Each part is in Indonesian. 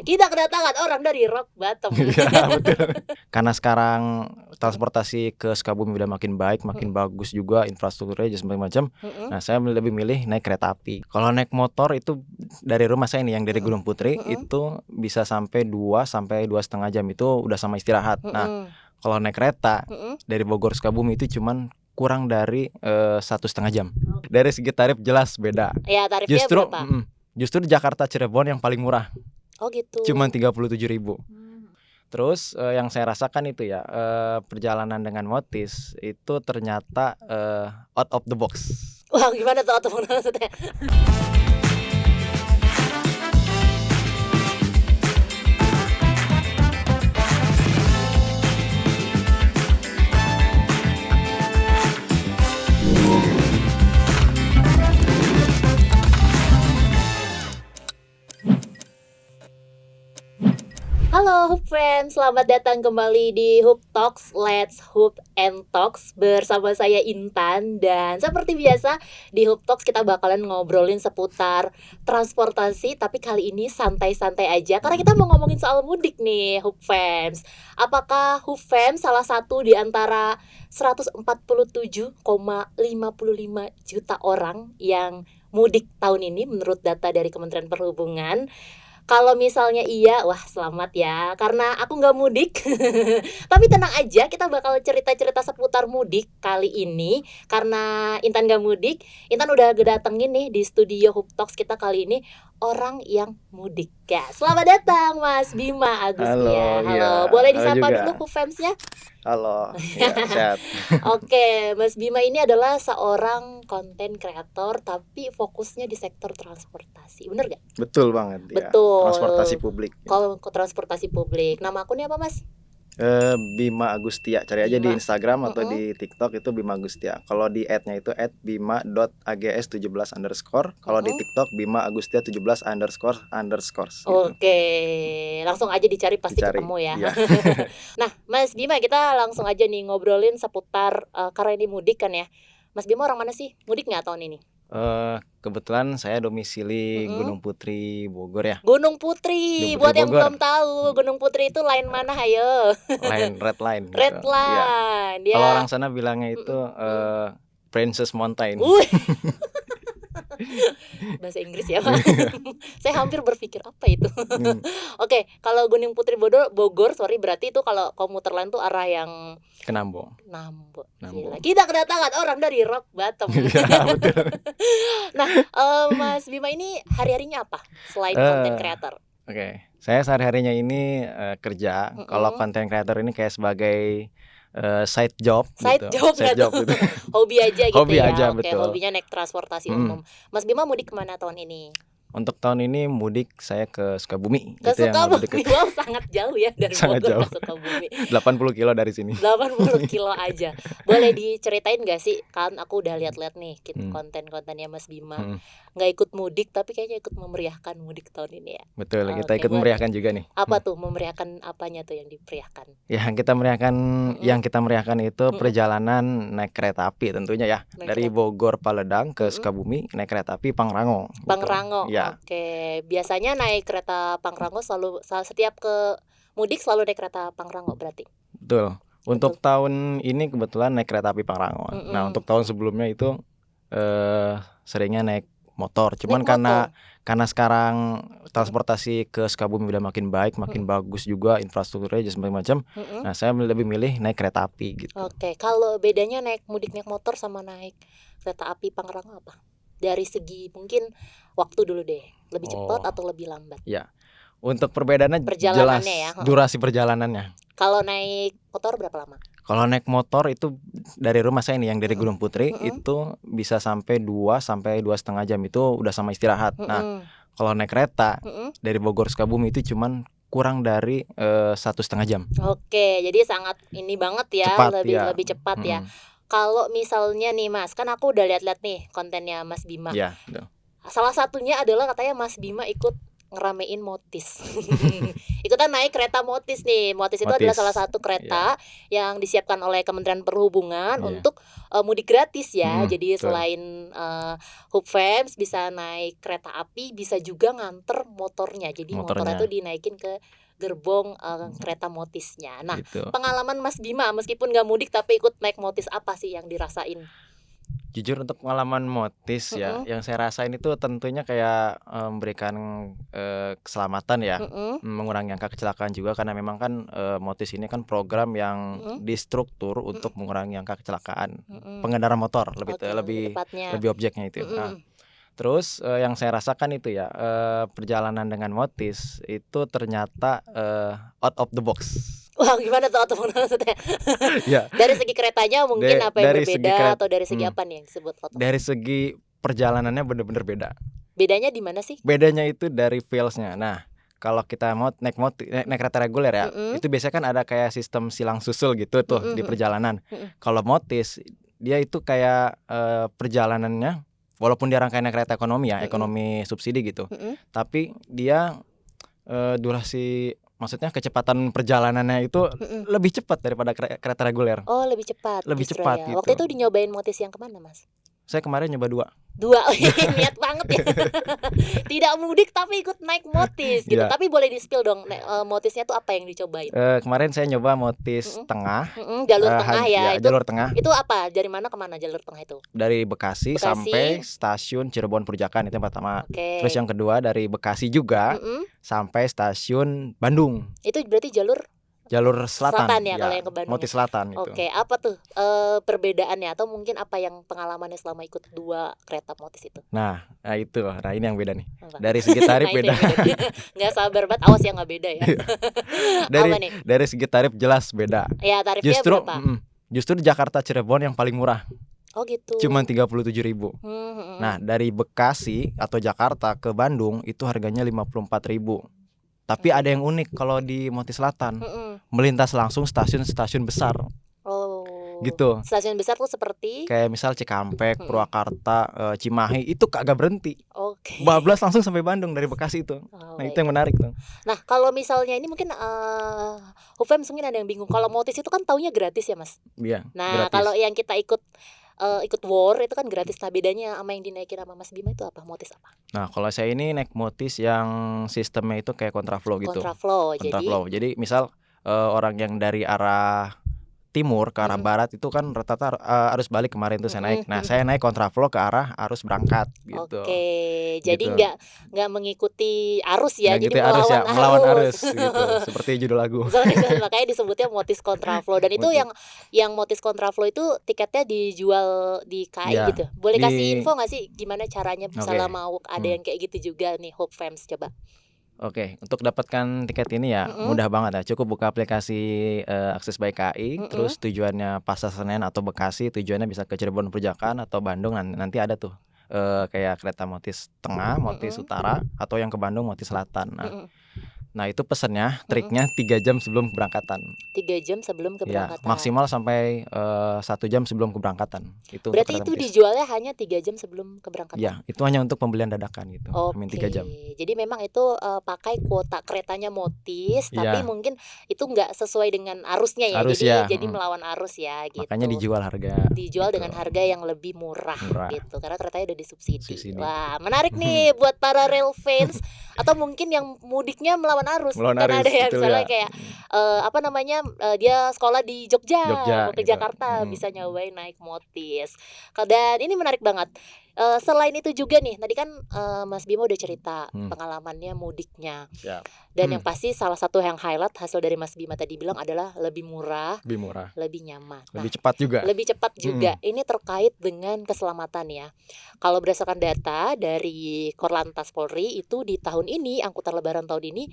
Kita kedatangan orang dari Rock Bottom. Iya betul. Karena sekarang transportasi ke Sukabumi udah makin baik, makin bagus juga infrastrukturnya segala macam. Nah, saya lebih milih naik kereta api. Kalau naik motor itu dari rumah saya nih yang dari Gunung Putri itu bisa sampai 2 sampai 2,5 jam itu udah sama istirahat. Nah, kalau naik kereta dari Bogor Sukabumi itu cuman kurang dari 1,5 jam. Dari segi tarif jelas beda. Ya, tarifnya berapa? Justru Jakarta Cirebon yang paling murah. Oh gitu. Cuman 37.000. Terus yang saya rasakan itu ya perjalanan dengan Motis itu ternyata out of the box. Wah, gimana tuh out of the box maksudnya? Halo Hoop Friends, selamat datang kembali di Hoop Talks, Let's Hoop and Talks bersama saya Intan. Dan seperti biasa di Hoop Talks kita bakalan ngobrolin seputar transportasi, tapi kali ini santai-santai aja karena kita mau ngomongin soal mudik nih Hoop Fans. Apakah Hoop Fans salah satu di antara 147,55 juta orang yang mudik tahun ini menurut data dari Kementerian Perhubungan? Kalau misalnya iya, wah selamat ya, karena aku nggak mudik. Tapi tenang aja, kita bakal cerita-cerita seputar mudik kali ini. Karena Intan nggak mudik, Intan udah datengin nih di studio Hoop Talks kita kali ini orang yang mudik ya. Selamat datang Mas Bima Agustia. Halo, iya. Boleh disapa Halo dulu Hoop Fans-nya? Halo, ya, sehat. Oke, Mas Bima ini adalah seorang konten kreator tapi fokusnya di sektor transportasi, bener gak? Betul banget. Betul. Ya. Transportasi publik. Kalau transportasi publik, nama akunnya apa Mas? Bima Agustia, cari aja Bima. di Instagram atau di TikTok itu Bima Agustia. Kalau di @-nya itu @bima.ags17_. Kalau di TikTok Bima Agustia 17___. Gitu. Oke, langsung aja dicari pasti ketemu ya. Iya. Nah, Mas Bima, kita langsung aja nih ngobrolin seputar karena ini mudik kan ya. Mas Bima orang mana sih? Mudik nggak tahun ini? Kebetulan saya domisili Gunung Putri, Bogor ya. Gunung Putri, buat yang belum tahu, Gunung Putri itu line mana, hayo? Red line. Red gitu. Line. Ya. Kalau orang sana bilangnya itu Princess Mountain. Bahasa Inggris ya Pak. Saya hampir berpikir apa itu. Oke, kalau Gunung Putri Bogor, berarti itu kalau komuter lain tuh arah yang ke Nambo. Gila. Kita kedatangan orang dari Rock Bottom. Iya, betul. Nah, Mas Bima ini hari-harinya apa selain konten kreator? Oke, saya sehari-harinya ini kerja. Kalau konten kreator ini kayak sebagai side job gitu. Hobi aja gitu. Hobi ya. aja, Oke, betul. hobinya naik transportasi umum. Mas Bima mudik kemana tahun ini? Untuk tahun ini mudik saya ke Sukabumi. Ke Sukabumi, wow sangat jauh ya dari Bogor ke Sukabumi. 80 kilo dari sini. 80 kilo aja. Boleh diceritain gak sih? Kan aku udah lihat-lihat nih konten-kontennya Mas Bima. Gak ikut mudik tapi kayaknya ikut memeriahkan mudik tahun ini ya. Betul, kita ikut memeriahkan juga nih. Apa tuh memeriahkan, apanya tuh yang diperiahkan? Ya, yang kita meriahkan itu perjalanan naik kereta api tentunya ya. Dari Bogor Paledang ke Sukabumi naik kereta api Pangrango. Pangrango. Ya. Oke, biasanya naik kereta Pangrango setiap ke mudik selalu naik kereta Pangrango berarti. Betul. Untuk tahun ini kebetulan naik kereta api Pangrango. Nah, untuk tahun sebelumnya itu seringnya naik motor. Cuman karena sekarang transportasi ke Sukabumi udah makin baik, makin bagus juga infrastrukturnya segala macam. Nah, saya lebih milih naik kereta api gitu. Oke, kalau bedanya naik motor sama naik kereta api Pangrango apa? Dari segi mungkin waktu dulu deh, lebih cepat atau lebih lambat? Ya, untuk perbedaannya jelas ya. Durasi perjalanannya. Kalau naik motor berapa lama? Kalau naik motor itu dari rumah saya nih yang dari Gunung Putri itu bisa sampai 2 sampai 2,5 jam itu udah sama istirahat. Nah, kalau naik kereta dari Bogor Sukabumi itu cuman kurang dari 1,5 jam. Oke, jadi sangat ini banget ya, cepat, lebih cepat ya. Kalau misalnya nih Mas, kan aku udah lihat-lihat nih kontennya Mas Bima. Iya, betul. Salah satunya adalah katanya Mas Bima ikut ngeramein Motis. Ikutan naik kereta Motis nih. Motis itu adalah Motis. salah satu kereta yang disiapkan oleh Kementerian Perhubungan Iya. untuk mudik gratis ya. Jadi Betul. selain Hoop Fans bisa naik kereta api, bisa juga nganter motornya. Jadi motornya Motornya. itu dinaikin ke gerbong kereta Motisnya. Nah, Gitu. pengalaman Mas Bima meskipun gak mudik tapi ikut naik Motis, apa sih yang dirasain? Jujur untuk pengalaman Motis ya, yang saya rasain itu tentunya kayak memberikan keselamatan ya, mengurangi angka kecelakaan juga karena memang kan Motis ini kan program yang distruktur untuk mengurangi angka kecelakaan pengendara motor, lebih objeknya itu. Nah, terus yang saya rasakan itu ya, perjalanan dengan Motis itu ternyata out of the box. Wah, gimana tuh out of the box maksudnya? Ya. Dari segi keretanya mungkin apa yang dari segi berbeda atau dari segi apa nih yang disebut out of? Dari segi perjalanannya bener-bener beda. Bedanya di mana sih? Bedanya itu dari feels-nya. Nah, kalau kita mau naik kereta reguler ya, itu biasanya kan ada kayak sistem silang susul gitu tuh di perjalanan. Kalau Motis dia itu kayak perjalanannya walaupun dia rangkaian kereta ekonomi ya, ekonomi subsidi gitu. Tapi dia durasi, maksudnya kecepatan perjalanannya itu lebih cepat daripada kereta reguler. Oh, lebih cepat. Lebih cepat ya. gitu. Waktu itu dinyobain Motis yang kemana, Mas? Saya kemarin nyoba 2. Niat banget ya. Tidak mudik tapi ikut naik Motis gitu. Tapi boleh di-spill dong Motisnya tuh apa yang dicobain? Kemarin saya nyoba Motis tengah. Jalur tengah ya. Itu jalur tengah. Itu apa? Dari mana ke mana jalur tengah itu? Dari Bekasi sampai stasiun Cirebon Purjakan, itu yang pertama. Terus yang kedua dari Bekasi juga sampai stasiun Bandung. Itu berarti jalur selatan ya, kalau yang ke Bandung. Motis selatan itu. Oke, apa tuh perbedaannya atau mungkin apa yang pengalamannya selama ikut 2 kereta Motis itu? Nah itu. Nah ini yang beda nih. Apa? Dari segi tarif beda. Nggak sabar banget, awas ya nggak beda ya. Dari segi tarif jelas beda. Ya, tarifnya berapa? Justru di Jakarta Cirebon yang paling murah. Oh gitu. Cuman 37.000. Nah, dari Bekasi atau Jakarta ke Bandung itu harganya 54.000. Tapi ada yang unik kalau di Motis Selatan. Melintas langsung stasiun-stasiun besar. Oh. Gitu. Stasiun besar tuh seperti kayak misal Cikampek, Purwakarta, Cimahi itu kagak berhenti. Oke. Bablas langsung sampai Bandung dari Bekasi itu. Nah, itu yang menarik tuh. Nah, kalau misalnya ini mungkin Hufem mungkin ada yang bingung. Kalau Motis itu kan taunya gratis ya, Mas? Iya, nah, kalau yang kita ikut war itu kan gratis. Nah, bedanya sama yang dinaikin sama Mas Bima itu apa? Motis apa? Nah, kalau saya ini naik Motis yang sistemnya itu kayak kontraflow gitu. Kontraflow. Jadi misal orang yang dari arah timur ke arah barat itu kan rata-rata arus balik kemarin tuh saya naik. Nah, saya naik kontraflow ke arah arus berangkat gitu. Oke. Jadi nggak mengikuti arus ya, jadi melawan arus gitu. Seperti judul lagu. Makanya disebutnya Motis kontraflow. Dan itu yang Motis kontraflow itu tiketnya dijual di KAI gitu. Boleh kasih info nggak sih gimana caranya misalnya mau ada yang kayak gitu juga nih, Hope Fans, coba. Oke, untuk dapatkan tiket ini ya mudah banget ya. Cukup buka aplikasi Akses by KAI, terus tujuannya Pasar Senen atau Bekasi, tujuannya bisa ke Cirebon Purjakan atau Bandung. Nanti ada tuh kayak kereta Motis Tengah, Motis Utara, atau yang ke Bandung Motis Selatan. Nah itu pesannya, triknya 3 jam sebelum keberangkatan. 3 jam sebelum keberangkatan. Ya, maksimal sampai 1 jam sebelum keberangkatan. Itu berarti itu dijualnya hanya 3 jam sebelum keberangkatan? Ya, itu hanya untuk pembelian dadakan gitu. Oke. 3 jam. Jadi memang itu pakai kuota keretanya Motis, tapi mungkin itu nggak sesuai dengan arusnya ya. Jadi melawan arus ya gitu. Makanya dijual gitu. Dengan harga yang lebih murah. Gitu. Karena keretanya udah disubsidi. Wah, menarik nih buat para rail fans atau mungkin yang mudiknya melawan arus. Karena ada yang misalnya kayak dia sekolah di Jogja mau ke Jakarta, bisa nyobain naik Motis. Dan ini menarik banget. Selain itu juga nih, tadi kan Mas Bima udah cerita pengalamannya mudiknya. Dan yang pasti salah satu yang highlight hasil dari Mas Bima tadi bilang adalah lebih murah, lebih nyaman, lebih cepat juga. Ini terkait dengan keselamatan ya. Kalau berdasarkan data dari Korlantas Polri itu di tahun ini, angkutan lebaran tahun ini,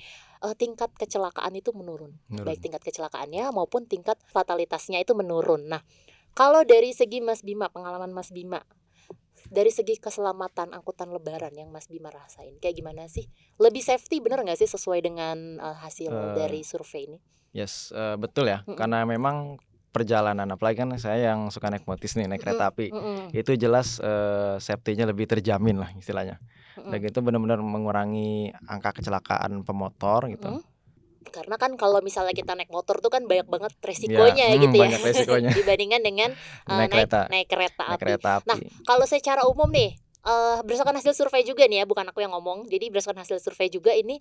tingkat kecelakaan itu menurun. Baik tingkat kecelakaannya maupun tingkat fatalitasnya itu menurun. Nah, kalau dari segi Mas Bima, pengalaman Mas Bima, dari segi keselamatan angkutan lebaran yang Mas Bima rasain, kayak gimana sih? Lebih safety bener nggak sih sesuai dengan hasil dari survei ini? Yes, betul ya. Karena memang perjalanan, apalagi kan saya yang suka naik Motis nih, naik kereta api, itu jelas safety-nya lebih terjamin lah istilahnya. Dan itu benar-benar mengurangi angka kecelakaan pemotor gitu. Karena kan kalau misalnya kita naik motor tuh kan banyak banget Ya, resikonya gitu ya. banyak resikonya. Dibandingkan dengan Naik naik kereta naik api. kereta Nah, api. kalau secara umum nih, berdasarkan hasil survei juga nih ya, bukan aku yang ngomong. Jadi berdasarkan hasil survei juga ini,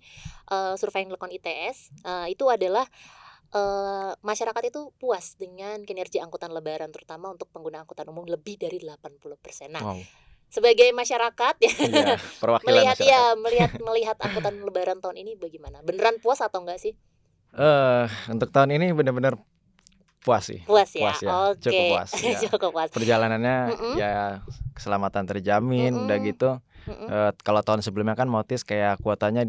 survei yang dilakukan ITS, itu adalah masyarakat itu puas dengan kinerja angkutan lebaran, terutama untuk pengguna angkutan umum lebih dari 80%. Nah, Wow. sebagai masyarakat ya, Iya, perwakilan masyarakat. melihat angkutan lebaran tahun ini bagaimana? Beneran puas atau enggak sih? Untuk tahun ini benar-benar puas sih. Puas ya. Cukup Oke. puas. Ya. Cukup puas. Perjalanannya Mm-mm. ya keselamatan terjamin, udah gitu. Kalau tahun sebelumnya kan Motis kayak kuotanya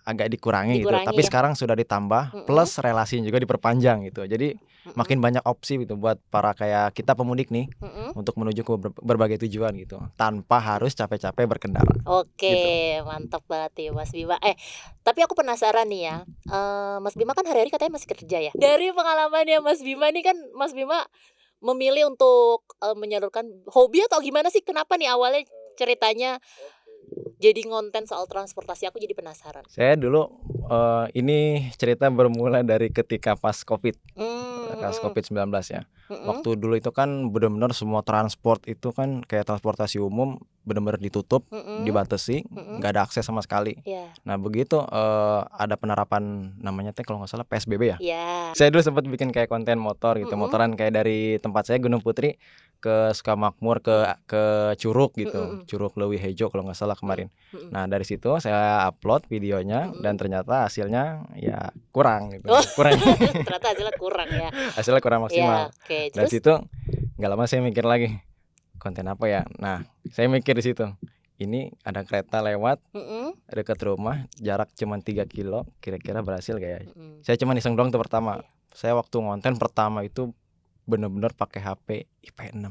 agak dikurangi gitu, Dikurangi tapi ya. sekarang sudah ditambah, plus relasinya juga diperpanjang gitu. Jadi makin banyak opsi gitu buat para kayak kita pemudik nih untuk menuju ke berbagai tujuan gitu, tanpa harus capek-capek berkendara. Oke, Gitu. mantap banget ya Mas Bima. Tapi aku penasaran nih ya, Mas Bima kan hari-hari katanya masih kerja ya. Dari pengalamannya Mas Bima nih kan, Mas Bima memilih untuk menyalurkan hobi atau gimana sih? Kenapa nih awalnya ceritanya jadi ngonten soal transportasi? Aku jadi penasaran. Saya dulu ini cerita bermula dari ketika pas Covid. Pas Covid-19 ya. Waktu dulu itu kan benar-benar semua transport itu kan kayak transportasi umum benar-benar ditutup, dibatasi, nggak ada akses sama sekali. Yeah. Nah begitu ada penerapan namanya kalau nggak salah PSBB ya. Yeah. Saya dulu sempat bikin kayak konten motor gitu, motoran kayak dari tempat saya Gunung Putri ke Sukamakmur ke Curug gitu, Curug Leuwi Hejo kalau nggak salah kemarin. Nah dari situ saya upload videonya dan ternyata hasilnya ya kurang gitu, kurang. Ternyata hasilnya kurang ya. Hasilnya kurang maksimal. Ya, okay. Dari situ nggak lama saya mikir lagi konten apa ya. Nah saya mikir di situ, ini ada kereta lewat dekat rumah, jarak cuma 3 kilo, kira-kira berhasil gak ya? Saya cuma iseng doang tuh pertama. Saya waktu ngonten pertama itu bener-bener pakai HP IP6.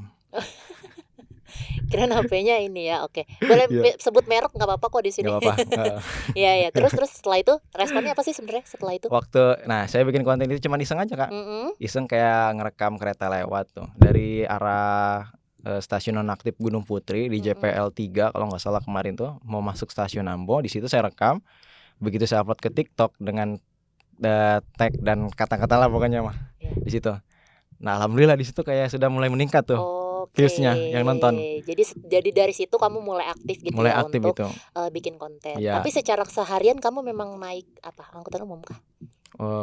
Kirain HP-nya ini ya, oke. Boleh sebut merek nggak apa-apa kok di sini. Nggak apa-apa. Iya. Terus setelah itu responnya apa sih sebenarnya setelah itu? Nah saya bikin konten itu cuma iseng aja Kak. Iseng kayak ngerekam kereta lewat tuh dari arah stasiun nonaktif Gunung Putri di JPL 3 kalau nggak salah kemarin tuh mau masuk stasiun Ambo. Di situ saya rekam. Begitu saya upload ke TikTok dengan tag dan kata-kata lah pokoknya mah di situ. Nah alhamdulillah di situ kayak sudah mulai meningkat tuh viewsnya yang nonton. Jadi dari situ kamu mulai aktif gitu mulai ya aktif untuk gitu. Bikin konten. Ya. Tapi secara seharian kamu memang naik apa angkutan umum kah?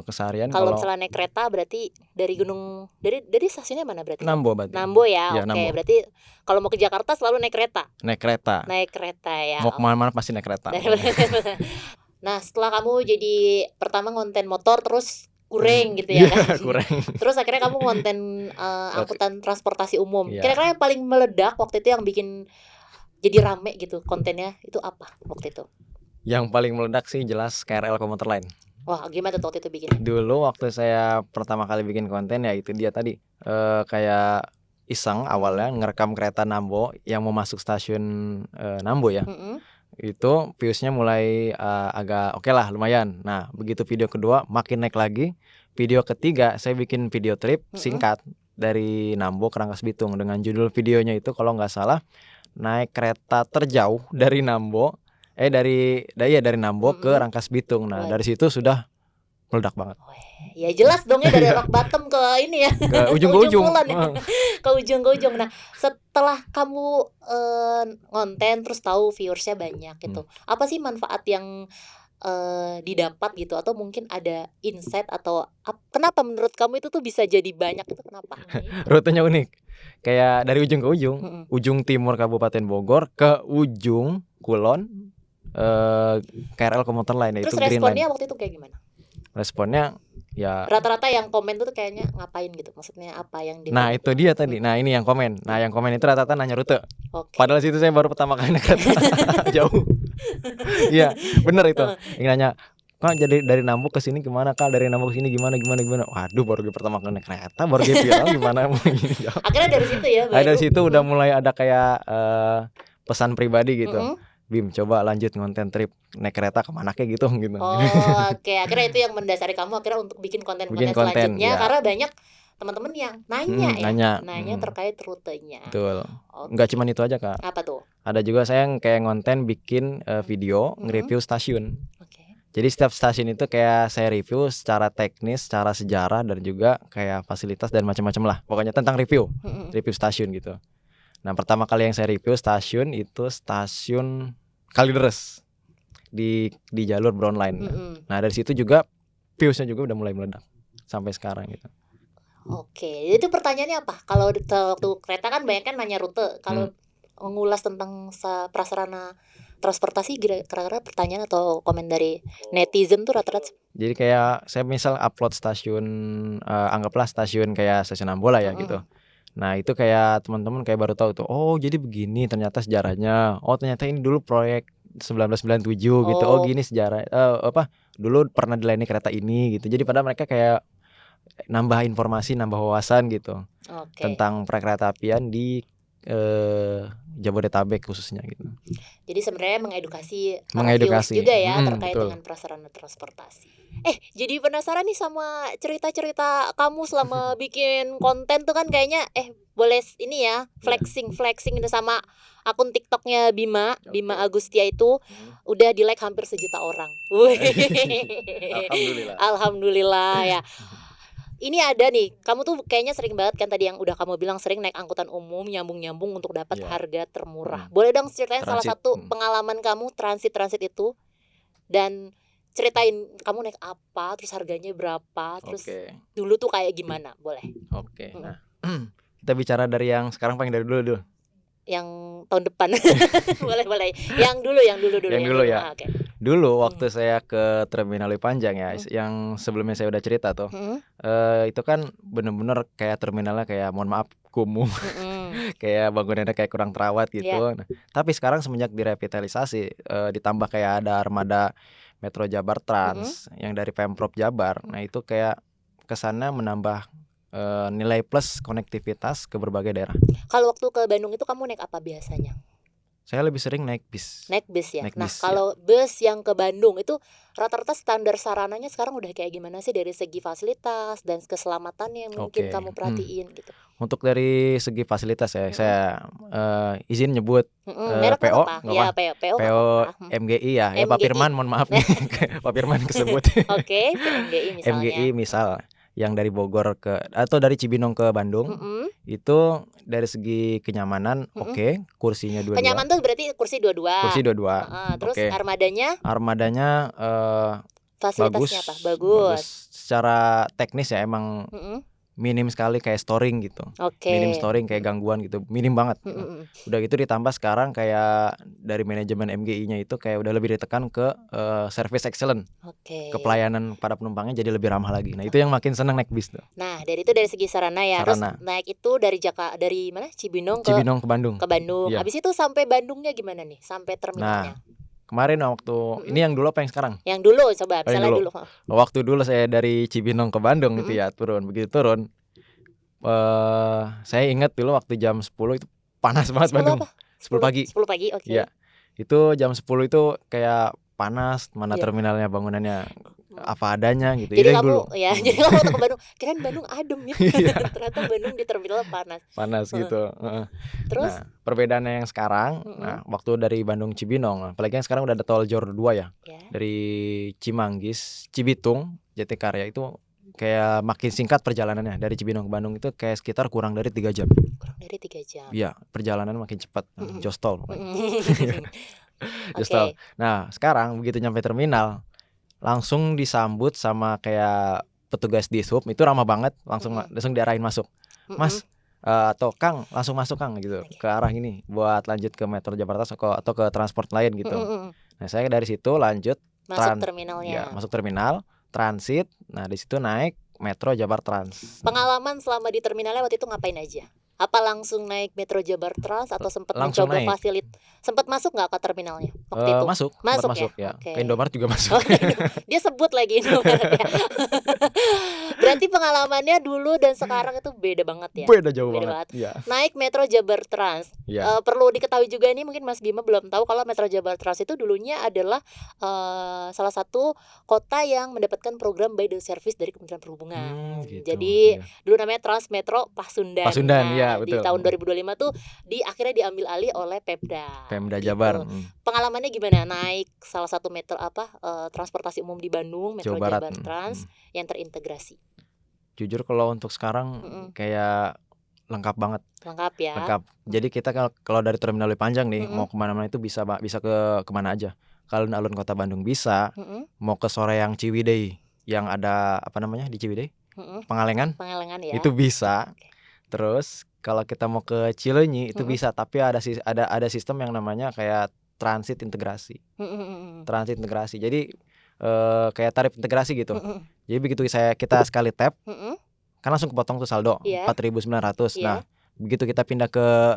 Keseharian kalau misalnya naik kereta berarti dari dari stasiunnya mana berarti? Nambo berarti. Nambo ya, Ya, oke. Nambo. Berarti kalau mau ke Jakarta selalu naik kereta. Naik kereta Ya. Mau kemana-mana pasti naik kereta. Nah setelah kamu jadi pertama ngonten motor terus kurang gitu ya kan? Kurang. Terus akhirnya kamu ngonten angkutan transportasi umum. Iya. Kira-kira yang paling meledak waktu itu yang bikin jadi rame gitu kontennya itu apa waktu itu? Yang paling meledak sih jelas KRL komuter lain. Wah gimana tuh waktu itu bikinnya? Dulu waktu saya pertama kali bikin konten ya itu dia tadi kayak iseng awalnya ngerekam kereta Nambo yang mau masuk stasiun Nambo ya. Itu viewsnya mulai agak oke lah lumayan. Nah begitu video kedua makin naik lagi. Video ketiga saya bikin video trip singkat dari Nambo ke Rangkas Bitung dengan judul videonya itu kalau nggak salah naik kereta terjauh dari Nambo dari Nambo ke Rangkas Bitung. Nah dari situ sudah meledak banget. Ya jelas dong ya dari rock bottom ke ini ya ke ujung ke ujung. Ke ujung ke ujung. Nah setelah kamu ngonten terus tahu viewersnya banyak gitu, apa sih manfaat yang didapat gitu, atau mungkin ada insight atau kenapa menurut kamu itu tuh bisa jadi banyak itu kenapa? Rutenya unik, kayak dari ujung ke ujung, ujung timur Kabupaten Bogor ke ujung Kulon KRL komuter lain itu terus Green responnya Line. waktu itu kayak gimana? Responnya ya rata-rata yang komen tuh kayaknya ngapain gitu, maksudnya apa yang Nah itu dia tadi. Nah ini yang komen. Nah yang komen itu rata-rata nanya rute. Padahal situ saya baru pertama kali naik kereta jauh. Iya bener itu. Yang nanya, Kak jadi dari Nambo ke sini gimana Kak? Dari Nambo ke sini gimana? Waduh baru pertama kali naik kereta, baru viral gimana? Akhirnya dari situ ya. Dari situ udah mulai ada kayak pesan pribadi gitu. Bim coba lanjut ngonten trip naik kereta kemana kayak gitu. Oke. Akhirnya itu yang mendasari kamu akhirnya untuk bikin konten-konten selanjutnya ya. Karena banyak teman-teman yang nanya ya, nanya. terkait rutenya. Betul. Oke. Nggak cuma itu aja, Kak. Apa tuh? Ada juga saya yang kayak ngonten bikin video Mm-mm. nge-review stasiun. Oke. Jadi setiap stasiun itu kayak saya review secara teknis, secara sejarah dan juga kayak fasilitas dan macam-macam lah. Pokoknya tentang review stasiun gitu. Nah, pertama kali yang saya review stasiun itu stasiun Kalideres di jalur Brownline. Nah, dari situ juga viewsnya juga udah mulai meledak sampai sekarang gitu. Oke, itu pertanyaannya apa? Kalau waktu kereta kan banyak kan nanya rute. Kalau mengulas tentang prasarana transportasi, kira-kira pertanyaan atau komen dari netizen tuh rata-rata. Jadi kayak saya misal upload stasiun, anggaplah stasiun kayak stasiun Ambola ya gitu. Nah itu kayak teman-teman kayak baru tahu tuh, oh jadi begini ternyata sejarahnya. Oh ternyata ini dulu proyek 1997 gitu. Oh gini sejarah dulu pernah dilayani kereta ini gitu. Jadi pada mereka kayak nambah informasi, nambah wawasan gitu tentang perkereta-apian di Jabodetabek khususnya gitu. Jadi sebenarnya mengedukasi juga ya terkait dengan prasarana transportasi. Jadi penasaran nih sama cerita-cerita kamu selama bikin konten tuh kan kayaknya boleh ini ya flexing itu sama akun TikToknya Bima Agustia itu udah di like hampir 1 juta orang. Alhamdulillah ya. Ini ada nih, kamu tuh kayaknya sering banget kan tadi yang udah kamu bilang sering naik angkutan umum nyambung untuk dapat harga termurah. Boleh dong ceritain salah satu pengalaman kamu transit itu dan ceritain kamu naik apa, terus harganya berapa, terus dulu tuh kayak gimana, boleh? Oke. Nah, kita bicara dari yang sekarang paling dari dulu. Yang tahun depan. boleh. Yang dulu ya. Okay. Dulu waktu saya ke Terminal Lewi Panjang ya, yang sebelumnya saya udah cerita tuh, itu kan bener-bener kayak terminalnya kayak mohon maaf kumuh, kayak bangunannya kayak kurang terawat gitu. Nah, tapi sekarang semenjak direvitalisasi, ditambah kayak ada armada Metro Jabar Trans yang dari Pemprov Jabar, nah itu kayak kesannya menambah nilai plus konektivitas ke berbagai daerah. Kalau waktu ke Bandung itu kamu naik apa biasanya? Saya lebih sering naik bis. Naik bis ya. Kalau bus yang ke Bandung itu rata-rata standar sarananya sekarang udah kayak gimana sih dari segi fasilitas dan keselamatannya yang mungkin kamu perhatiin gitu? Untuk dari segi fasilitas ya, saya izin nyebut PO, PO MGI ya. Ya Pak Firman, mohon maaf nih, Pak Firman kesebut. Oke, MGI misalnya. MGI misal yang dari Bogor atau dari Cibinong ke Bandung, itu dari segi kenyamanan kursinya 22. Kenyamanan tuh berarti kursi 22. Terus armadanya fasilitasnya bagus. Secara teknis ya emang minim sekali kayak storing gitu. Minim storing kayak gangguan gitu, minim banget. Udah gitu ditambah sekarang kayak dari manajemen MGI-nya itu kayak udah lebih ditekan ke service excellent. Ke pelayanan pada penumpangnya jadi lebih ramah lagi. Nah, itu yang makin senang naik bis tuh. Nah, dari segi sarana ya. Terus naik itu dari mana? Cibinong ke Bandung. Iya. Habis itu sampai Bandungnya gimana nih? Sampai terminalnya. Nah, kemarin waktu ini yang dulu apa yang sekarang? Yang dulu coba, misalnya dulu. Waktu dulu saya dari Cibinong ke Bandung itu ya begitu turun. Saya ingat dulu waktu jam 10 itu panas banget 10 Bandung. Apa? 10 pagi. 10 pagi, oke. Iya. Itu jam 10 itu kayak panas, mana terminalnya bangunannya apa adanya gitu. Jadi kamu jadi kamu waktu ke Bandung, kirain Bandung adem ya. Ternyata Bandung di terminal panas gitu. Terus perbedaannya yang sekarang, waktu dari Bandung Cibinong, apalagi yang sekarang udah ada tol Jor 2 ya. Dari Cimanggis, Cibitung, Jatikarya itu kayak makin singkat perjalanannya. Dari Cibinong ke Bandung itu kayak sekitar kurang dari 3 jam. Kurang dari 3 jam. Iya, perjalanan makin cepat. Jostol. Jostol. Nah, sekarang begitu nyampe terminal, langsung disambut sama kayak petugas di sub, itu ramah banget, langsung diarahin masuk. Mas atau Kang, langsung masuk Kang gitu ke arah ini buat lanjut ke Metro Jakarta atau ke transport lain gitu. Nah, saya dari situ lanjut masuk terminalnya. Ya, masuk terminal, transit. Nah, di situ naik Metro Jabar Trans. Pengalaman selama di terminalnya waktu itu ngapain aja? Apa langsung naik Metro Jabar Trans atau sempat mencoba fasilitas? Sempat masuk nggak ke terminalnya waktu itu? Masuk ya. Ke Indomaret juga masuk. Dia sebut lagi Indomaret ya. Berarti pengalamannya dulu dan sekarang itu beda banget ya. Beda jauh Beda banget. Iya. Naik Metro Jabar Trans. Iya. Perlu diketahui juga ini, mungkin Mas Bima belum tahu kalau Metro Jabar Trans itu dulunya adalah salah satu kota yang mendapatkan program by the service dari Kementerian Perhubungan. Gitu. Jadi Iya. dulu namanya Trans Metro Pasundan. Pasundan, Nah, iya, di betul. tahun 2025 tuh akhirnya diambil alih oleh Pemda. Pemda Gitu. Jabar. Pengalamannya gimana naik salah satu metro transportasi umum di Bandung, Metro Jawa Barat. Jabar Trans yang terintegrasi? Jujur kalau untuk sekarang kayak lengkap banget. Lengkap ya. Lengkap. Jadi kita kalau dari Terminal Panjang nih mau kemana-mana itu bisa ke kemana aja. Kalau alun kota Bandung bisa, mau ke Soreang Ciwidey yang ada apa namanya di Ciwidey, Pangalengan ya. itu bisa. Terus kalau kita mau ke Cileunyi itu bisa, tapi ada sistem yang namanya kayak transit integrasi. Transit integrasi. Jadi kayak tarif integrasi gitu. Jadi begitu kita sekali tap, kan langsung kepotong tuh saldo 4.900. Nah, begitu kita pindah ke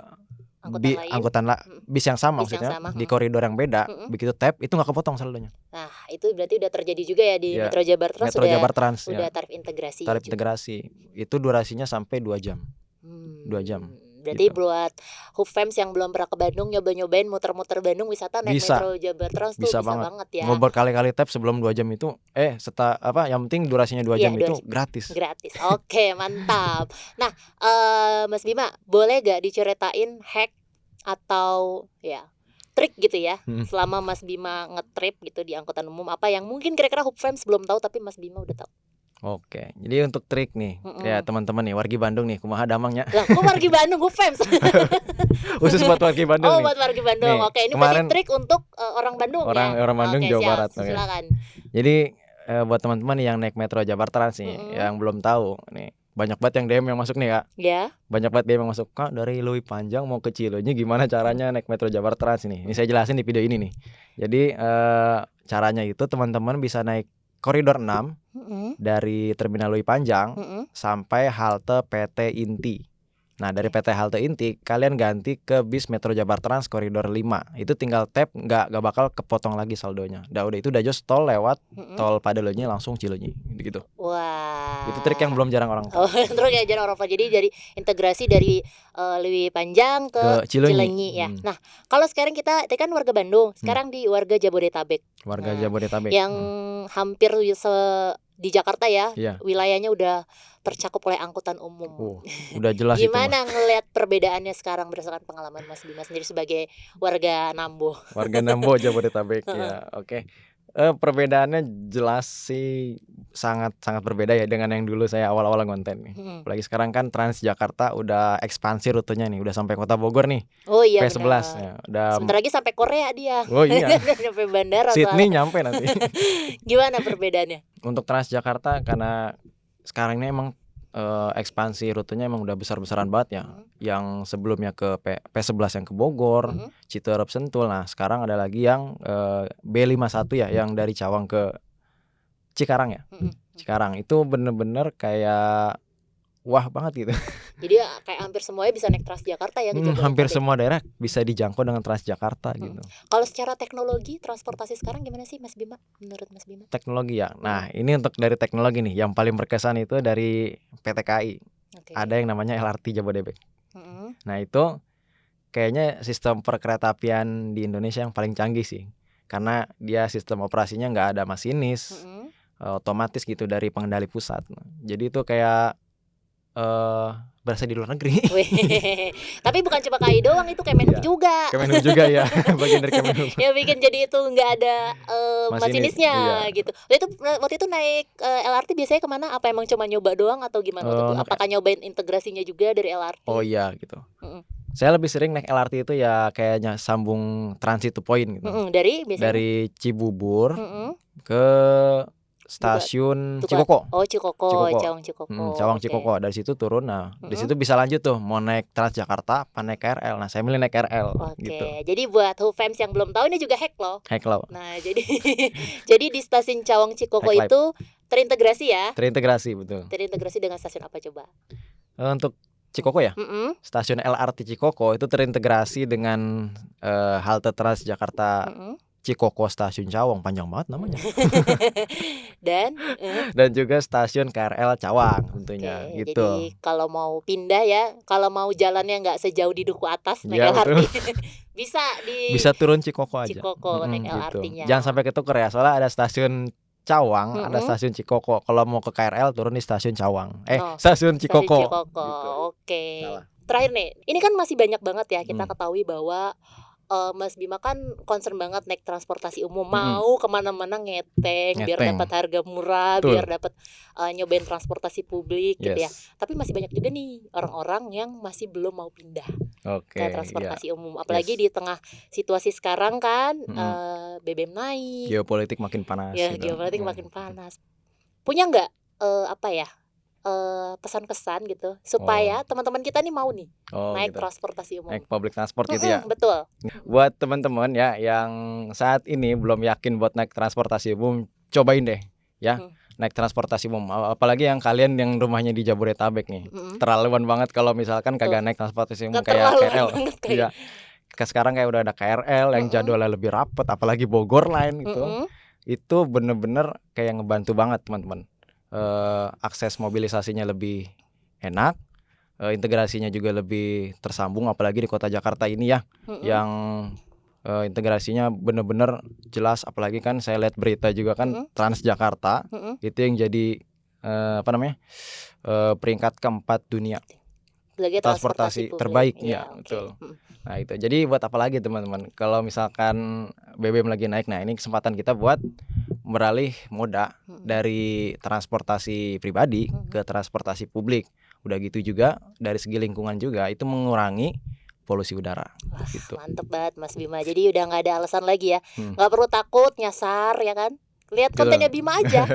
angkutan bis yang sama, maksudnya di koridor yang beda, begitu tap itu nggak kepotong saldonya. Nah, itu berarti udah terjadi juga ya di Metro Jabar Trans. Metro Jabar Trans udah tarif integrasi. Tarif integrasi itu durasinya sampai 2 jam. 2 jam. Berarti buat Hubfams yang belum pernah ke Bandung, nyobain muter-muter Bandung wisata naik Metro Jabar Trans tuh bisa banget ya. Mau berkali-kali tap sebelum 2 jam itu yang penting durasinya 2 jam itu gratis. Oke, mantap. Nah, Mas Bima, boleh gak diceritain hack atau trik gitu ya selama Mas Bima ngetrip gitu di angkutan umum, apa yang mungkin kira-kira Hubfams belum tahu tapi Mas Bima udah tahu? Oke, jadi untuk trik nih, ya teman-teman nih, wargi Bandung nih, kumaha damangnya. Lah, kok wargi Bandung Hubfams? Khusus buat wargi Bandung nih. Buat wargi Bandung. Nih, oke, ini kemarin trik untuk orang Bandung orang Bandung, oke, Jawa siap, Barat. Silakan. Jadi buat teman-teman yang naik Metro Jabar Trans nih, yang belum tahu nih, banyak banget yang DM yang masuk nih, Kak. Ya. Banyak banget DM yang masuk, Kak, dari Leuwi Panjang mau ke Cileunyi gimana caranya naik Metro Jabar Trans ini. Ini saya jelasin di video ini nih. Jadi caranya itu teman-teman bisa naik koridor 6 dari Terminal Leuwi Panjang sampai halte PT Inti. Nah, dari PT halte Inti kalian ganti ke bis Metro Jabar Trans koridor 5. Itu tinggal tap, nggak bakal kepotong lagi saldonya. Udah itu just tol lewat tol Padalarnya langsung Cileunyi gitu. Wah. Itu trik yang belum jarang orang tahu. Terus ya jarang orang tahu. Jadi dari integrasi dari Leuwi Panjang ke Cileunyi ya. Nah, kalau sekarang kita kan warga Bandung, sekarang di warga Jabodetabek. Warga Jabodetabek. Yang hampir di Jakarta ya, wilayahnya udah tercakup oleh angkutan umum. Udah jelas. Gimana ngelihat perbedaannya sekarang berdasarkan pengalaman Mas Bima sendiri sebagai warga Nambo? Warga Nambo Jabodetabek ya. Oke. Perbedaannya jelas sih sangat berbeda ya dengan yang dulu saya awal-awal ngonten nih. Apalagi sekarang kan Transjakarta udah ekspansi rutenya nih, udah sampai Kota Bogor nih. Oh iya, P11 ya. Udah sebentar lagi sampai Korea dia. Oh iya. Sampai bandara. Sydney nyampe nanti. Gimana perbedaannya? Untuk Transjakarta karena sekarang ini emang ekspansi rutenya emang udah besar-besaran banget ya. Yang sebelumnya ke P11 yang ke Bogor, Citerep Sentul. Nah, sekarang ada lagi yang B51 ya, yang dari Cawang ke Cikarang ya. Cikarang itu bener-bener kayak wah banget gitu. Jadi kayak hampir semuanya bisa naik Transjakarta ya. Hampir semua daerah bisa dijangkau dengan Transjakarta gitu. Kalau secara teknologi transportasi sekarang gimana sih Mas Bima? Menurut Mas Bima? Teknologi ya. Nah, ini untuk dari teknologi nih, yang paling berkesan itu dari PT KAI. Ada yang namanya LRT Jabodebek. Nah, itu kayaknya sistem perkeretaapian di Indonesia yang paling canggih sih. Karena dia sistem operasinya nggak ada masinis, otomatis gitu dari pengendali pusat. Jadi itu kayak berasa di luar negeri. Tapi bukan cuma KAI doang, itu Kemenhub juga. Kemenhub juga ya, bagian dari Kemenhub. Ya bikin jadi itu nggak ada masinisnya gitu. Waktu itu naik LRT biasanya kemana? Apa emang cuma nyoba doang atau gimana? Apakah nyobain integrasinya juga dari LRT? Oh iya gitu. Saya lebih sering naik LRT itu ya kayaknya sambung transit to point gitu. Dari Cibubur ke stasiun Cikoko. Oh, Cikoko. Cawang Cikoko. Cawang Cikoko. Dari situ turun. Nah, di situ bisa lanjut tuh mau naik Transjakarta apa naik KRL. Nah, saya milih naik KRL gitu. Jadi buat Hubfams yang belum tahu, ini juga hack loh. Nah, jadi jadi di stasiun Cawang Cikoko itu terintegrasi ya? Terintegrasi, betul. Terintegrasi dengan stasiun apa coba? Untuk Cikoko ya? Stasiun LRT Cikoko itu terintegrasi dengan halte Transjakarta Cikoko Stasiun Cawang, panjang banget namanya. Dan Dan juga stasiun KRL Cawang tentunya Oke, gitu. jadi kalau mau pindah ya, kalau mau jalannya nggak sejauh di Duku Atas naik Iya betul. LRT, bisa di Bisa turun Cikoko aja. Cikoko naik Gitu. LRT-nya. Jangan sampai ketuker ya, soalnya ada stasiun Cawang, ada Mm-mm. stasiun Cikoko. Kalau mau ke KRL turun di stasiun Cawang. Oh, Stasiun Stasiun Cikoko. Cikoko. Gitu. Oke. Salah. Terakhir nih, ini kan masih banyak banget ya kita Hmm. ketahui bahwa Mas Bima kan concern banget naik transportasi umum, Mm-mm. mau kemana-mana ngeteng biar Ngeteng. dapat harga murah, Betul. biar dapat nyobain transportasi publik gitu ya. Yes. Tapi masih banyak juga nih orang-orang yang masih belum mau pindah Oke. ke transportasi umum, apalagi di tengah situasi sekarang kan BBM naik, Geopolitik makin panas. ya Gitu. geopolitik makin panas. Punya nggak pesan-pesan gitu supaya teman-teman kita nih mau nih naik gitu. transportasi umum, Naik public transport gitu ya. Betul. Buat teman-teman ya yang saat ini belum yakin buat naik transportasi umum, cobain deh ya. Naik transportasi umum, apalagi yang kalian yang rumahnya di Jabodetabek nih. Terlaluan banget kalau misalkan kagak naik transportasi umum kayak KRL. Iya. Sekarang kayak udah ada KRL yang jadwalnya lebih rapet, apalagi Bogor Line gitu. Itu bener-bener kayak ngebantu banget teman-teman. Akses mobilisasinya lebih enak, integrasinya juga lebih tersambung, apalagi di kota Jakarta ini ya, yang integrasinya bener-bener jelas. Apalagi kan saya lihat berita juga kan Transjakarta itu yang jadi peringkat keempat dunia transportasi terbaik ya. Betul. Nah itu, jadi buat apa lagi teman-teman, kalau misalkan BBM lagi naik, nah ini kesempatan kita buat beralih moda dari transportasi pribadi ke transportasi publik. Udah gitu juga dari segi lingkungan juga itu mengurangi polusi udara. Gitu. Mantep banget Mas Bima, jadi udah nggak ada alasan lagi ya, nggak perlu takut nyasar ya kan, lihat kontennya Bima aja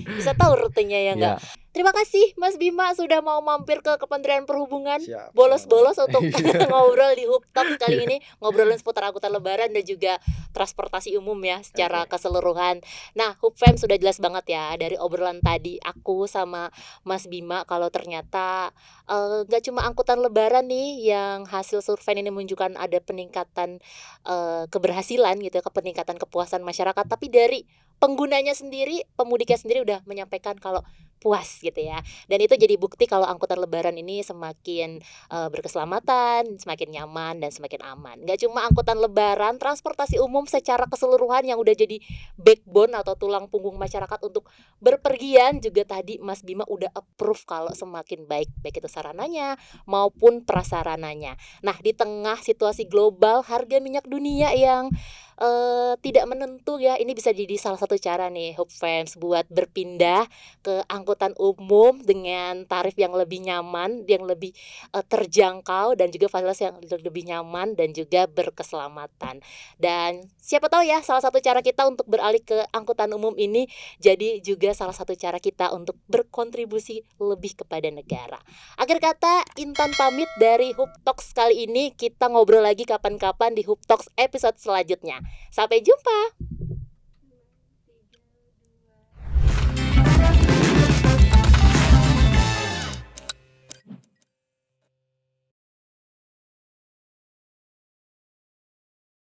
bisa tahu rutenya ya nggak. Terima kasih Mas Bima sudah mau mampir ke Kementerian Perhubungan. Siap, bolos-bolos untuk ngobrol di Hub Talks kali ini, ngobrolin seputar angkutan lebaran dan juga transportasi umum ya secara keseluruhan. Nah, Hub Fam sudah jelas banget ya dari obrolan tadi aku sama Mas Bima kalau ternyata nggak cuma angkutan lebaran nih yang hasil survei ini menunjukkan ada peningkatan keberhasilan gitu, peningkatan kepuasan masyarakat, tapi dari penggunanya sendiri, pemudiknya sendiri udah menyampaikan kalau puas gitu ya. Dan itu jadi bukti kalau angkutan lebaran ini semakin berkeselamatan, semakin nyaman dan semakin aman. Gak cuma angkutan lebaran, transportasi umum secara keseluruhan yang udah jadi backbone atau tulang punggung masyarakat untuk berpergian juga tadi Mas Bima udah approve kalau semakin baik itu sarananya maupun prasarananya. Nah, di tengah situasi global harga minyak dunia yang tidak menentu ya, ini bisa jadi salah satu cara nih Hub Fans buat berpindah ke angkutan umum dengan tarif yang lebih nyaman, yang lebih terjangkau dan juga fasilitas yang lebih nyaman dan juga berkeselamatan. Dan siapa tahu ya salah satu cara kita untuk beralih ke angkutan umum ini jadi juga salah satu cara kita untuk berkontribusi lebih kepada negara. Akhir kata, Intan pamit dari Hub Talks kali ini. Kita ngobrol lagi kapan-kapan di Hub Talks episode selanjutnya. Sampai jumpa.